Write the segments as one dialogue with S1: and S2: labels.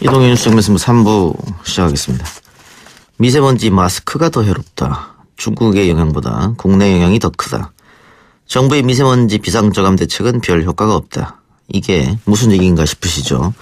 S1: 이동현 뉴스 정면승부 3부 시작하겠습니다. 미세먼지 마스크가 더 해롭다. 중국의 영향보다 국내 영향이 더 크다. 정부의 미세먼지 비상저감 대책은 별 효과가 없다. 이게 무슨 얘기인가 싶으시죠?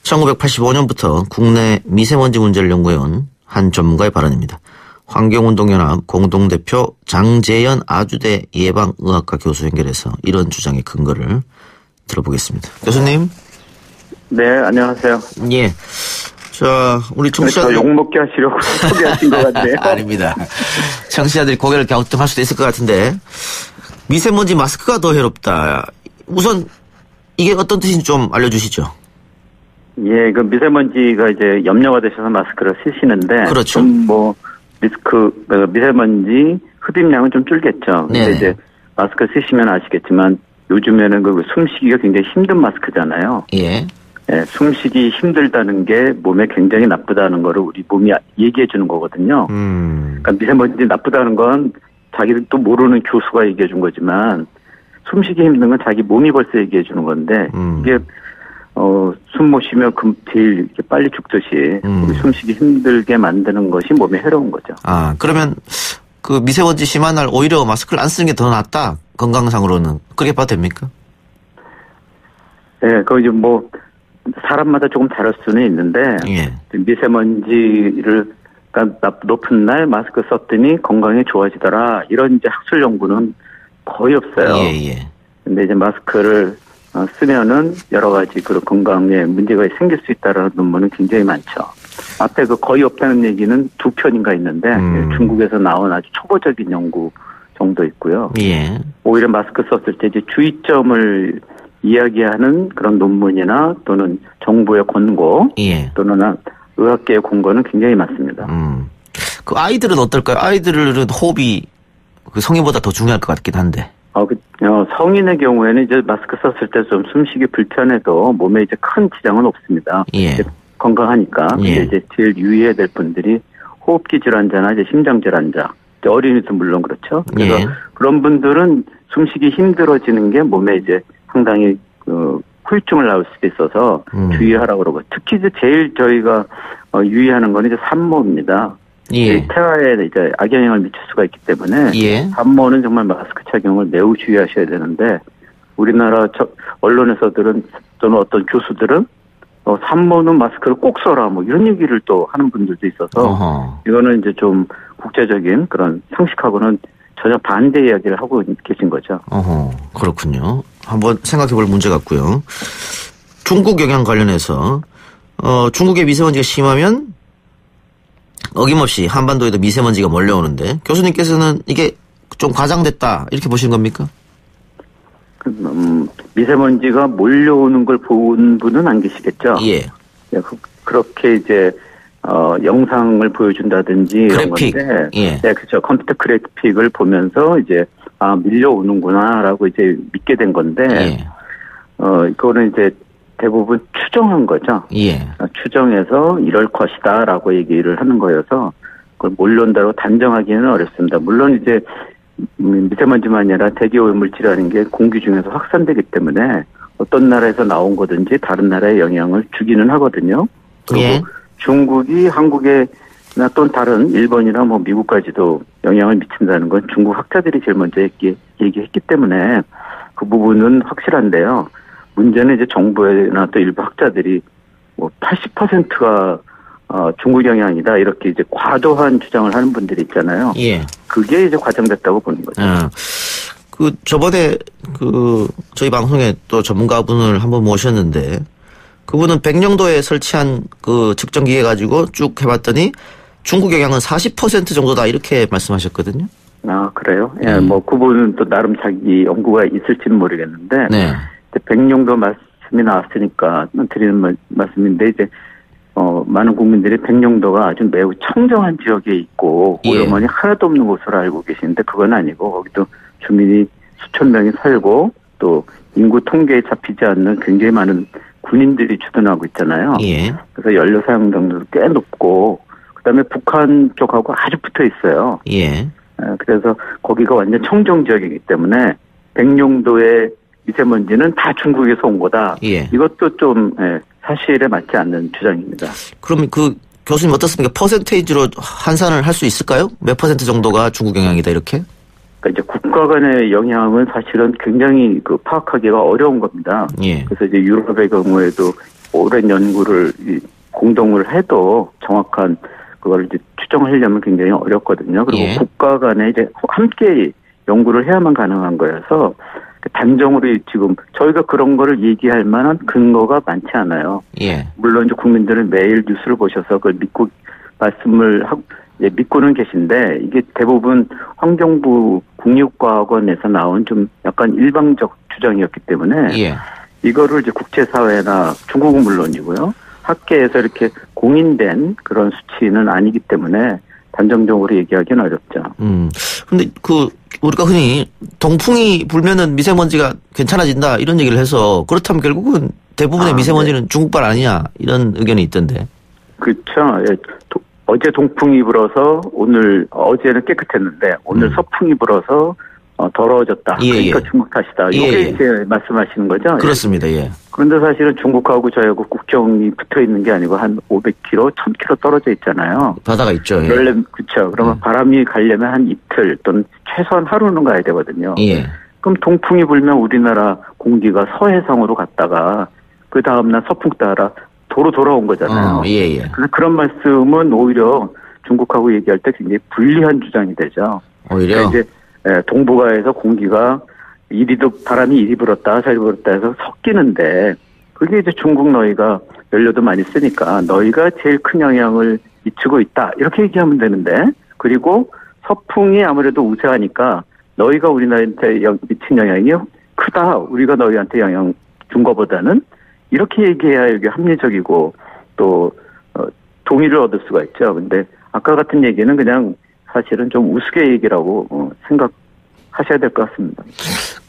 S1: 1985년부터 국내 미세먼지 문제를 연구해온 한 전문가의 발언입니다. 환경운동연합 공동대표 장재현 아주대 예방의학과 교수 연결해서 이런 주장의 근거를 들어보겠습니다. 교수님.
S2: 네, 안녕하세요.
S1: 예. 자, 우리 청취자들.
S2: 저 욕먹게 하시려고 소개하신 것 같네요.
S1: 아닙니다. 청취자들이 고개를 갸우뚱할 수도 있을 것 같은데. 미세먼지 마스크가 더 해롭다. 우선 이게 어떤 뜻인지 좀 알려주시죠.
S2: 예, 그 미세먼지가 이제 염려가 되셔서 마스크를 쓰시는데.
S1: 그렇죠.
S2: 좀 미세먼지 흡입량은 좀 줄겠죠. 근데 이제 마스크 쓰시면 아시겠지만 요즘에는 그 숨쉬기가 굉장히 힘든 마스크잖아요.
S1: 예.
S2: 예, 숨쉬기 힘들다는 게 몸에 굉장히 나쁘다는 거를 우리 몸이 얘기해 주는 거거든요. 그러니까 미세먼지 나쁘다는 건 자기도 모르는 교수가 얘기해 준 거지만 숨쉬기 힘든 건 자기 몸이 벌써 얘기해 주는 건데 이게 숨 못 쉬면 제일 이렇게 빨리 죽듯이 우리 숨쉬기 힘들게 만드는 것이 몸에 해로운 거죠.
S1: 아, 그러면 그 미세먼지 심한 날 오히려 마스크를 안 쓰는 게 더 낫다. 건강상으로는. 그렇게 봐도 됩니까?
S2: 네, 그 이제 뭐 사람마다 조금 다를 수는 있는데
S1: 예.
S2: 미세먼지를 그러니까 높은 날 마스크 썼더니 건강이 좋아지더라. 이런 이제 학술 연구는 거의 없어요.
S1: 예.
S2: 근데 이제 마스크를 쓰면은 여러 가지 그런 건강에 문제가 생길 수 있다라는 논문은 굉장히 많죠. 앞에 그 거의 없다는 얘기는 두 편인가 있는데 중국에서 나온 아주 초보적인 연구 정도 있고요.
S1: 예.
S2: 오히려 마스크 썼을 때 이제 주의점을 이야기하는 그런 논문이나 또는 정부의 권고
S1: 예.
S2: 또는 의학계의 권고는 굉장히 많습니다.
S1: 그 아이들은 어떨까요? 아이들은 호흡이 그 성인보다 더 중요할 것 같긴 한데.
S2: 성인의 경우에는 이제 마스크 썼을 때 좀 숨쉬기 불편해도 몸에 이제 큰 지장은 없습니다.
S1: 예.
S2: 건강하니까. 근데
S1: 예.
S2: 이제 제일 유의해야 될 분들이 호흡기 질환자나 이제 심장 질환자, 어린이도 물론 그렇죠. 그래서
S1: 예.
S2: 그런 분들은 숨쉬기 힘들어지는 게 몸에 이제 상당히 후유증을 낳을 수도 있어서 주의하라고 그러고 특히 이제 제일 저희가 유의하는 건 이제 산모입니다.
S1: 예.
S2: 태아에 이제 악영향을 미칠 수가 있기 때문에
S1: 예.
S2: 산모는 정말 마스크 착용을 매우 주의하셔야 되는데 우리나라 언론에서들은 또는 어떤 교수들은 산모는 마스크를 꼭 써라 뭐 이런 얘기를 또 하는 분들도 있어서
S1: 어허.
S2: 이거는 이제 좀 국제적인 그런 상식하고는 전혀 반대 이야기를 하고 계신 거죠.
S1: 그렇군요. 한번 생각해 볼 문제 같고요. 중국 영향 관련해서 중국의 미세먼지가 심하면 어김없이 한반도에도 미세먼지가 몰려오는데 교수님께서는 이게 좀 과장됐다 이렇게 보시는 겁니까?
S2: 미세먼지가 몰려오는 걸 본 분은 안 계시겠죠?
S1: 예.
S2: 그렇게 이제 영상을 보여준다든지
S1: 그래픽.
S2: 이런 건데,
S1: 예.
S2: 네, 그렇죠. 컴퓨터 그래픽을 보면서 이제 밀려오는구나라고 이제 믿게 된 건데,
S1: 예.
S2: 그거는 이제 대부분 추정한 거죠.
S1: 예.
S2: 추정해서 이럴 것이다라고 얘기를 하는 거여서 그걸 몰려온다고 단정하기는 어렵습니다. 물론 이제 미세먼지만이 아니라 대기오염물질이라는 게 공기 중에서 확산되기 때문에 어떤 나라에서 나온 거든지 다른 나라에 영향을 주기는 하거든요. 그리고
S1: 예.
S2: 중국이 한국에나 또는 다른 일본이나 뭐 미국까지도 영향을 미친다는 건 중국 학자들이 제일 먼저 얘기했기 때문에 그 부분은 확실한데요. 문제는 이제 정부나 또 일부 학자들이 뭐 80%가 중국 영향이다 이렇게 이제 과도한 주장을 하는 분들이 있잖아요.
S1: 예.
S2: 그게 이제 과장됐다고 보는 거죠.
S1: 그 저번에 그 저희 방송에 또 전문가분을 한번 모셨는데 그분은 백령도에 설치한 그 측정 기계 가지고 쭉 해봤더니 중국 영향은 40% 정도다 이렇게 말씀하셨거든요.
S2: 아 그래요? 예, 뭐 그분은 또 나름 자기 연구가 있을지는 모르겠는데.
S1: 네.
S2: 백령도 말씀이 나왔으니까 드리는 말씀인데 이제 많은 국민들이 백령도가 아주 매우 청정한 지역에 있고
S1: 예.
S2: 오염원이 하나도 없는 곳으로 알고 계시는데 그건 아니고 거기도 주민이 수천 명이 살고 또 인구 통계에 잡히지 않는 굉장히 많은 군인들이 주둔하고 있잖아요.
S1: 예.
S2: 그래서 연료 사용 정도도 꽤 높고 그다음에 북한 쪽하고 아주 붙어 있어요.
S1: 예.
S2: 그래서 거기가 완전 청정 지역이기 때문에 백령도의 미세먼지는 다 중국에서 온 거다.
S1: 예.
S2: 이것도 좀 사실에 맞지 않는 주장입니다.
S1: 그럼 그 교수님 어떻습니까? 퍼센테이지로 환산을 할 수 있을까요? 몇 퍼센트 정도가 중국 영향이다 이렇게?
S2: 그러니까 이제 국가 간의 영향은 사실은 굉장히 파악하기가 어려운 겁니다.
S1: 예.
S2: 그래서 이제 유럽의 경우에도 오랜 연구를 공동을 해도 정확한 그걸 이제 추정하려면 굉장히 어렵거든요. 그리고
S1: 예.
S2: 국가 간에 이제 함께 연구를 해야만 가능한 거여서 단정으로 지금 저희가 그런 거를 얘기할 만한 근거가 많지 않아요.
S1: 예.
S2: 물론 이제 국민들은 매일 뉴스를 보셔서 그걸 믿고 말씀을 하고 믿고는 계신데 이게 대부분 환경부 국립과학원에서 나온 좀 약간 일방적 주장이었기 때문에
S1: 예. 이거를
S2: 이제 국제사회나 중국은 물론이고요. 학계에서 이렇게 공인된 그런 수치는 아니기 때문에 단정적으로 얘기하기는 어렵죠.
S1: 근데 우리가 흔히 동풍이 불면은 미세먼지가 괜찮아진다 이런 얘기를 해서 그렇다면 결국은 대부분의 미세먼지는 네. 중국발 아니냐 이런 의견이 있던데.
S2: 그렇죠. 예. 어제 동풍이 불어서 어제는 깨끗했는데 오늘 서풍이 불어서 더러워졌다.
S1: 예,
S2: 그러니까
S1: 예.
S2: 중국 탓이다. 이게 이제 말씀하시는 거죠?
S1: 그렇습니다. 예.
S2: 그런데 사실은 중국하고 저희하고 국경이 붙어 있는 게 아니고 한 500km, 1000km 떨어져 있잖아요.
S1: 바다가 있죠. 예.
S2: 그렇죠. 그러면 바람이 가려면 한 이틀 또는 최소한 하루는 가야 되거든요.
S1: 예.
S2: 그럼 동풍이 불면 우리나라 공기가 서해상으로 갔다가 그 다음날 서풍 따라 도로 돌아온 거잖아요.
S1: 예.
S2: 그래서 그런 말씀은 오히려 중국하고 얘기할 때 굉장히 불리한 주장이 되죠.
S1: 오히려
S2: 그러니까 이제 동북아에서 공기가 바람이 이리 불었다 저리 불었다 해서 섞이는데 그게 이제 중국 너희가 연료도 많이 쓰니까 너희가 제일 큰 영향을 미치고 있다 이렇게 얘기하면 되는데 그리고 서풍이 아무래도 우세하니까 너희가 우리나라한테 미친 영향이 크다 우리가 너희한테 영향 준 것보다는 이렇게 얘기해야 이게 합리적이고 또 동의를 얻을 수가 있죠. 근데 아까 같은 얘기는 그냥 사실은 좀 우스개 얘기라고 생각하셔야 될 것 같습니다.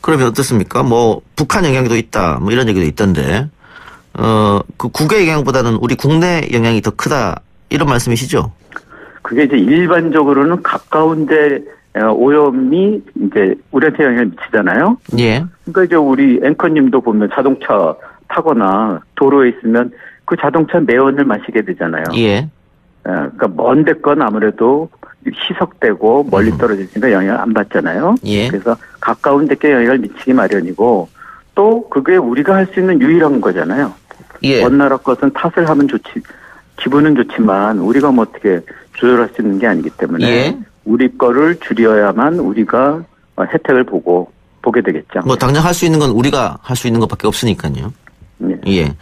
S1: 그러면 어떻습니까? 북한 영향도 있다 이런 얘기도 있던데 그 국외 영향보다는 우리 국내 영향이 더 크다 이런 말씀이시죠?
S2: 그게 이제 일반적으로는 가까운데 오염이 이제 우리한테 영향을 미치잖아요.
S1: 예.
S2: 그러니까 이제 우리 앵커님도 보면 자동차 타거나 도로에 있으면 그 자동차 매연을 마시게 되잖아요.
S1: 예.
S2: 그러니까 먼 데 건 아무래도 희석되고 멀리 떨어지니까 영향을 안 받잖아요.
S1: 예.
S2: 그래서 가까운 데께 영향을 미치기 마련이고 또 그게 우리가 할 수 있는 유일한 거잖아요.
S1: 예.
S2: 먼 나라 것은 탓을 하면 기분은 좋지만 우리가 어떻게 조절할 수 있는 게 아니기 때문에
S1: 예.
S2: 우리 거를 줄여야만 우리가 혜택을 보게 되겠죠.
S1: 당장 할 수 있는 건 우리가 할 수 있는 것밖에 없으니까요.
S2: 네.
S1: 예.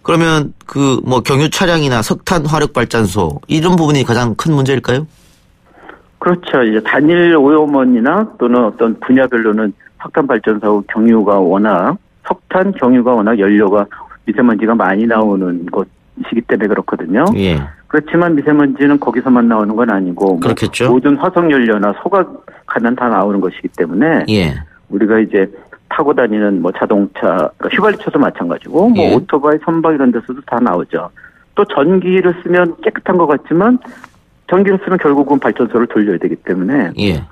S1: 그러면 경유 차량이나 석탄 화력 발전소 이런 부분이 가장 큰 문제일까요?
S2: 그렇죠. 이제 단일 오염원이나 또는 어떤 분야별로는 석탄 발전소 석탄 경유가 워낙 연료가 미세먼지가 많이 나오는 곳이기 때문에 그렇거든요.
S1: 예.
S2: 그렇지만 미세먼지는 거기서만 나오는 건 아니고
S1: 그렇겠죠.
S2: 모든 화석 연료나 소각하면 다 나오는 것이기 때문에
S1: 예.
S2: 우리가 이제 타고 다니는 자동차, 그러니까 휘발유차도 마찬가지고
S1: 예.
S2: 오토바이, 선박 이런 데서도 다 나오죠. 또 전기를 쓰면 깨끗한 것 같지만 전기를 쓰면 결국은 발전소를 돌려야 되기 때문에
S1: 예.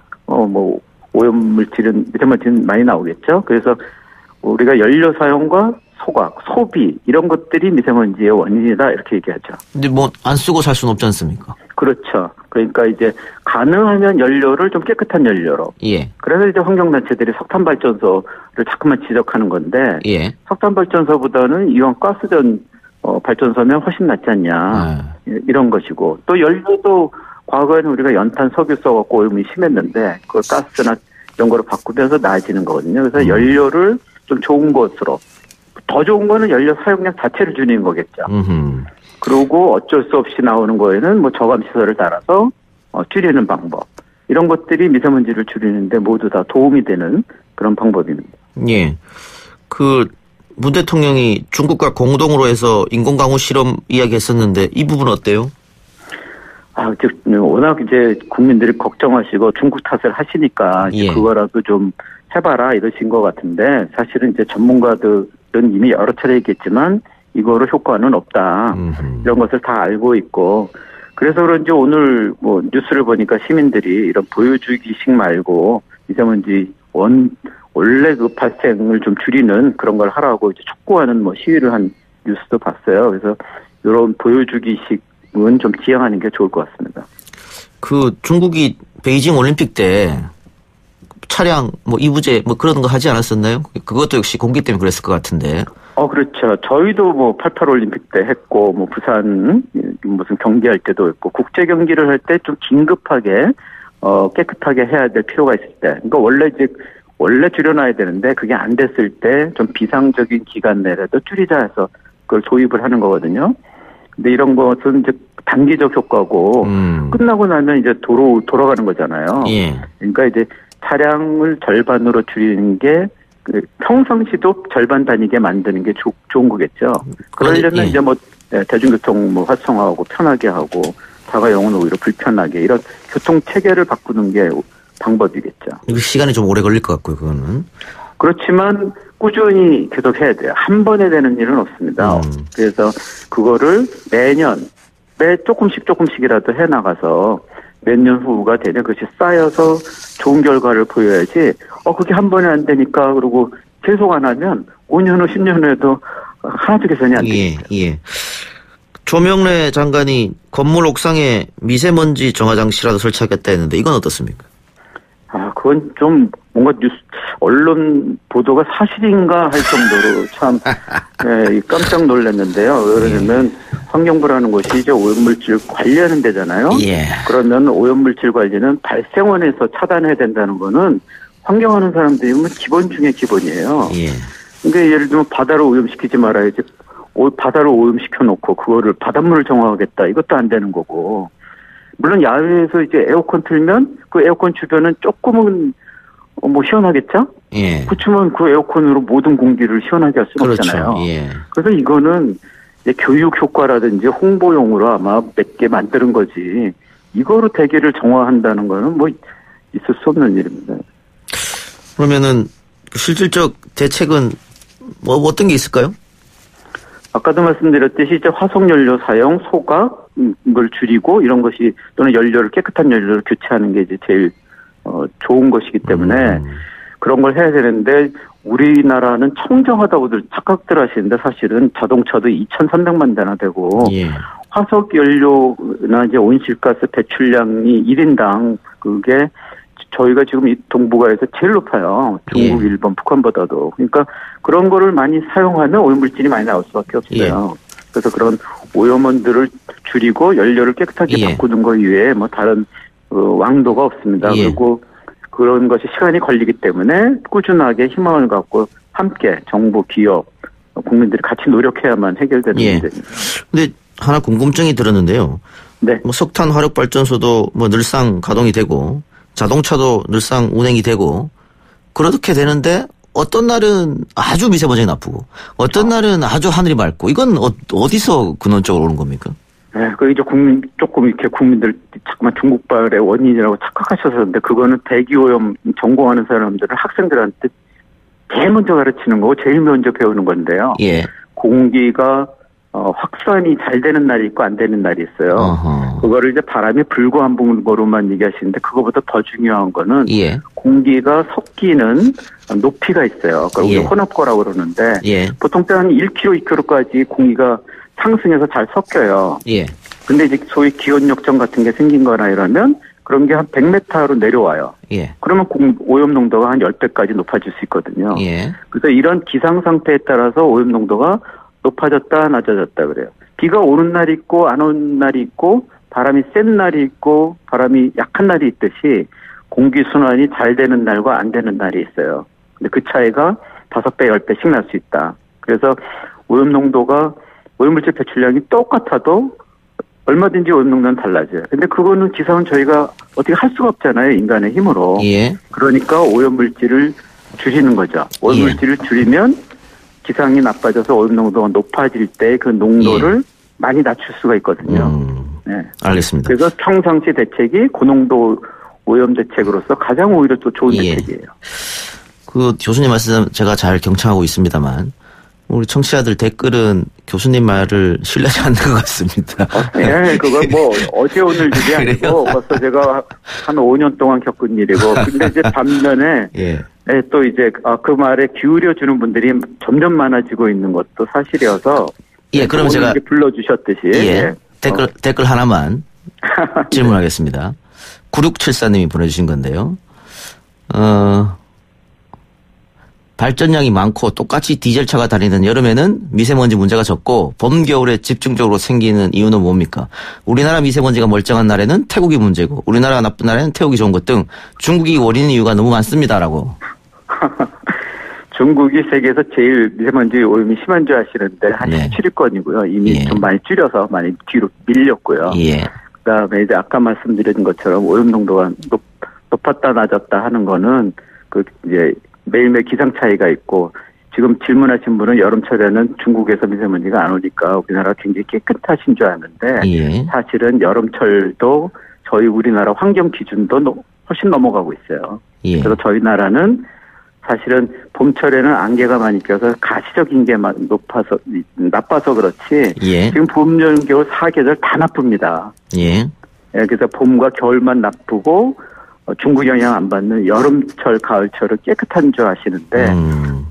S2: 오염물질은 미세먼지는 많이 나오겠죠. 그래서 우리가 연료 사용과 소각, 소비 이런 것들이 미세먼지의 원인이다 이렇게 얘기하죠.
S1: 근데 안 쓰고 살 수는 없지 않습니까?
S2: 그렇죠. 그러니까 이제 가능하면 연료를 좀 깨끗한 연료로.
S1: 예.
S2: 그래서 이제 환경단체들이 석탄 발전소를 자꾸만 지적하는 건데.
S1: 예.
S2: 석탄 발전소보다는 이왕 가스전 발전소면 훨씬 낫지 않냐. 이런 것이고 또 연료도 과거에는 우리가 연탄 석유 써갖고 오염이 심했는데 그걸 가스나 이런 거로 바꾸면서 나아지는 거거든요. 그래서 연료를 좀 좋은 것으로 더 좋은 거는 연료 사용량 자체를 줄이는 거겠죠. 그리고 어쩔 수 없이 나오는 거에는 저감 시설을 달아서 줄이는 방법. 이런 것들이 미세먼지를 줄이는데 모두 다 도움이 되는 그런 방법입니다.
S1: 예. 문 대통령이 중국과 공동으로 해서 인공강우 실험 이야기했었는데 이 부분 어때요?
S2: 워낙 이제 국민들이 걱정하시고 중국 탓을 하시니까
S1: 예.
S2: 그거라도 좀 해봐라 이러신 것 같은데 사실은 이제 전문가들은 이미 여러 차례 얘기했지만 이거로 효과는 없다. 이런 것을 다 알고 있고 그래서 그런지 오늘 뉴스를 보니까 시민들이 이런 보여주기식 말고 미세먼지 원래 발생을 좀 줄이는 그런 걸 하라고 이제 촉구하는 시위를 한 뉴스도 봤어요. 그래서 이런 보여주기식은 좀 지양하는 게 좋을 것 같습니다.
S1: 그 중국이 베이징 올림픽 때 차량 뭐 이부제 뭐 그런 거 하지 않았었나요? 그것도 역시 공기 때문에 그랬을 것 같은데.
S2: 그렇죠. 저희도 뭐 88 올림픽 때 했고, 뭐 부산 무슨 경기할 때도 했고, 국제 경기를 할 때 좀 긴급하게 깨끗하게 해야 될 필요가 있을 때. 그러니까 원래 줄여놔야 되는데 그게 안 됐을 때 좀 비상적인 기간 내라도 줄이자 해서 그걸 도입을 하는 거거든요. 근데 이런 것은 이제 단기적 효과고 끝나고 나면 이제 돌아가는 거잖아요.
S1: 예.
S2: 그러니까 이제 차량을 절반으로 줄이는 게 평상시도 절반 다니게 만드는 게 좋은 거겠죠. 그러려면 이제 뭐 대중교통 뭐 활성화하고 편하게 하고 자가용은 오히려 불편하게 이런 교통 체계를 바꾸는 게 방법이겠죠.
S1: 이거 시간이 좀 오래 걸릴 것 같고요, 그거는.
S2: 그렇지만 꾸준히 계속 해야 돼요. 한 번에 되는 일은 없습니다. 그래서 그거를 매 조금씩이라도 해나가서 몇 년 후가 되면 그것이 쌓여서 좋은 결과를 보여야지, 그게 한 번에 안 되니까 그러고 계속 안 하면 5년 후, 10년 후에도 하나도 개선이 안 됩니다.
S1: 예. 조명래 장관이 건물 옥상에 미세먼지 정화 장치라도 설치하겠다 했는데 이건 어떻습니까?
S2: 그건 좀 뭔가 언론 보도가 사실인가 할 정도로 참 깜짝 놀랐는데요. 왜냐하면 환경부라는 곳이 이제 오염물질 관리하는 데잖아요.
S1: 예.
S2: 그러면 오염물질 관리는 발생원에서 차단해야 된다는 거는 환경하는 사람들이면 기본 중에 기본이에요.
S1: 예.
S2: 그러니까 예를 들면 바다를 오염시키지 말아야지. 바다를 오염시켜놓고 그거를 바닷물을 정화하겠다. 이것도 안 되는 거고. 물론 야외에서 이제 에어컨 틀면 그 에어컨 주변은 조금은 뭐 시원하겠죠?
S1: 예.
S2: 그렇지만 그 에어컨으로 모든 공기를 시원하게 할 수는 없잖아요.
S1: 예.
S2: 그래서 이거는 이제 교육 효과라든지 홍보용으로 아마 몇 개 만드는 거지. 이거로 대기를 정화한다는 거는 뭐 있을 수 없는 일입니다.
S1: 그러면은 실질적 대책은 뭐 어떤 게 있을까요?
S2: 아까도 말씀드렸듯이 이제 화석연료 사용, 소각을 줄이고 이런 것이 또는 연료를 깨끗한 연료를 교체하는 게 이제 제일 좋은 것이기 때문에 그런 걸 해야 되는데 우리나라는 청정하다고들 착각들 하시는데 사실은 자동차도 2,300만 대나 되고
S1: 예.
S2: 화석연료나 이제 온실가스 배출량이 1인당 그게 저희가 지금 이 동북아에서 제일 높아요. 중국,
S1: 예.
S2: 일본, 북한보다도. 그러니까 그런 거를 많이 사용하면 오염물질이 많이 나올 수밖에 없어요.
S1: 예.
S2: 그래서 그런 오염원들을 줄이고 연료를 깨끗하게
S1: 예.
S2: 바꾸는 거 이외에 뭐 다른 왕도가 없습니다.
S1: 예.
S2: 그리고 그런 것이 시간이 걸리기 때문에 꾸준하게 희망을 갖고 함께 정부, 기업, 국민들이 같이 노력해야만 해결되는
S1: 예.
S2: 문제입니다.
S1: 근데 하나 궁금증이 들었는데요.
S2: 네.
S1: 뭐 석탄 화력 발전소도 뭐 늘상 가동이 되고 자동차도 늘상 운행이 되고 그렇게 되는데 어떤 날은 아주 미세먼지가 나쁘고 어떤 날은 아주 하늘이 맑고 이건 어디서 근원적으로 오는 겁니까?
S2: 네, 그 이제 조금 이렇게 국민들 자꾸만 중국발의 원인이라고 착각하셨었는데 그거는 대기오염 전공하는 사람들은 학생들한테 제일 먼저 가르치는 거고 제일 먼저 배우는 건데요.
S1: 예.
S2: 공기가 확산이 잘 되는 날이 있고 안 되는 날이 있어요.
S1: 어허.
S2: 그거를 이제 바람이 불고 안 부는 거로만 얘기하시는데 그거보다 더 중요한 거는
S1: 예.
S2: 공기가 섞이는 높이가 있어요. 그러니까 우리
S1: 예.
S2: 혼합거라고 그러는데
S1: 예.
S2: 보통 때 한 1km, 2km까지 공기가 상승해서 잘 섞여요.
S1: 예.
S2: 근데 이제 소위 기온 역전 같은 게 생긴 거나 이러면 그런 게 한 100m로 내려와요.
S1: 예.
S2: 그러면 오염 농도가 한 10배까지 높아질 수 있거든요.
S1: 예.
S2: 그래서 이런 기상 상태에 따라서 오염 농도가 높아졌다 낮아졌다 그래요. 비가 오는 날이 있고 안 오는 날이 있고 바람이 센 날이 있고 바람이 약한 날이 있듯이 공기 순환이 잘 되는 날과 안 되는 날이 있어요. 근데 그 차이가 5배, 10배씩 날 수 있다. 그래서 오염 농도가 오염물질 배출량이 똑같아도 얼마든지 오염 농도는 달라져요. 근데 그거는 기상은 저희가 어떻게 할 수가 없잖아요. 인간의 힘으로.
S1: 예.
S2: 그러니까 오염물질을 줄이는 거죠. 오염물질을 줄이면 기상이 나빠져서 오염 농도가 높아질 때 그 농도를 많이 낮출 수가 있거든요. 네.
S1: 알겠습니다.
S2: 그래서 평상시 대책이 고농도 오염 대책으로서 가장 오히려 또 좋은
S1: 예.
S2: 대책이에요.
S1: 그 교수님 말씀 제가 잘 경청하고 있습니다만 우리 청취자들 댓글은 교수님 말을 신뢰하지 않는 것 같습니다.
S2: 네, 그건 뭐 어제 오늘 일이 아니고 벌써 제가 한 5년 동안 겪은 일이고 근데 이제 반면에
S1: 예.
S2: 또 이제 그 말에 기울여 주는 분들이 점점 많아지고 있는 것도 사실이어서
S1: 예, 그럼 제가
S2: 불러주셨듯이
S1: 예, 댓글 하나만 질문하겠습니다. 9674님이 보내주신 건데요. 발전량이 많고 똑같이 디젤차가 다니는 여름에는 미세먼지 문제가 적고 봄, 겨울에 집중적으로 생기는 이유는 뭡니까? 우리나라 미세먼지가 멀쩡한 날에는 태국이 문제고 우리나라가 나쁜 날에는 태국이 좋은 것 등 중국이 원인인 이유가 너무 많습니다라고.
S2: 중국이 세계에서 제일 미세먼지 오염이 심한 줄 아시는데 한 17위권이고요. 이미 좀 많이 줄여서 많이 뒤로 밀렸고요. 그다음에 이제 아까 말씀드린 것처럼 오염 농도가 높았다 낮았다 하는 거는 그 이제 매일매일 기상 차이가 있고 지금 질문하신 분은 여름철에는 중국에서 미세먼지가 안 오니까 우리나라가 굉장히 깨끗하신 줄 아는데 사실은 여름철도 저희 우리나라 환경 기준도 훨씬 넘어가고 있어요. 그래서 저희 나라는 사실은 봄철에는 안개가 많이 껴서 가시적인 게 나빠서 그렇지 지금 봄, 여름, 겨울 4계절 다 나쁩니다. 그래서 봄과 겨울만 나쁘고 중국 영향 안 받는 여름철, 가을철은 깨끗한 줄 아시는데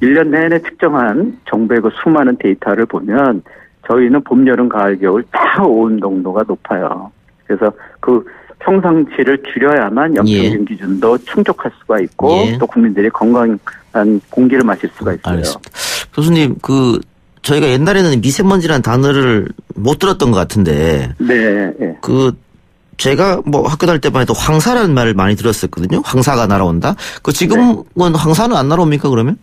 S2: 1년 내내 측정한 정부의 그 수많은 데이터를 보면 저희는 봄, 여름, 가을, 겨울 다 오온 농도가 높아요. 그래서 그 평상치를 줄여야만 연평균 기준도 충족할 수가 있고 또 국민들이 건강한 공기를 마실 수가 있어요.
S1: 알겠습니다. 교수님, 저희가 옛날에는 미세먼지라는 단어를 못 들었던 것 같은데 제가 학교 다닐 때만 해도 황사라는 말을 많이 들었었거든요. 황사가 날아온다. 지금은 황사는 안 날아옵니까, 그러면?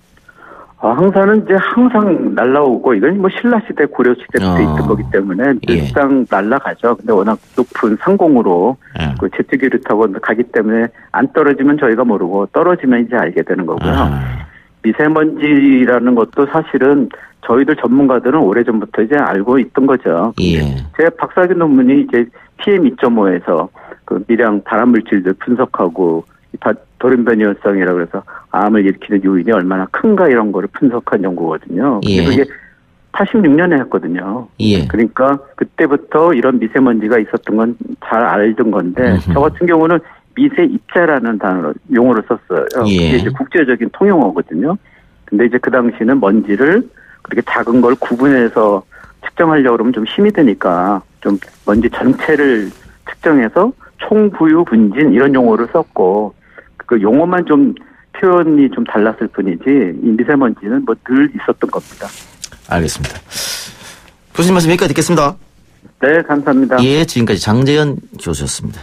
S2: 황사는 이제 항상 날아오고, 이건 신라시대, 고려시대 때 있던 거기 때문에 늘상 날아가죠. 근데 워낙 높은 상공으로 그 제트기를 타고 가기 때문에 안 떨어지면 저희가 모르고 떨어지면 이제 알게 되는 거고요. 미세먼지라는 것도 사실은 저희들 전문가들은 오래전부터 이제 알고 있던 거죠. 제 박사학위 논문이 이제 PM2.5에서 그 미량 발암물질들 분석하고 돌연변이성이라고 해서 암을 일으키는 요인이 얼마나 큰가 이런 거를 분석한 연구거든요. 그게 86년에 했거든요. 그러니까 그때부터 이런 미세먼지가 있었던 건 잘 알던 건데 저 같은 경우는 미세입자라는 용어를 썼어요. 그게 이제 국제적인 통용어거든요. 근데 이제 그 당시는 먼지를 그렇게 작은 걸 구분해서 측정하려고 그러면 좀 힘이 드니까 좀 먼지 전체를 측정해서 총부유 분진 이런 용어를 썼고 그 용어만 좀 표현이 좀 달랐을 뿐이지 이 미세먼지는 늘 있었던 겁니다.
S1: 알겠습니다. 교수님 말씀 여기까지 듣겠습니다.
S2: 네, 감사합니다.
S1: 지금까지 장재현 교수였습니다.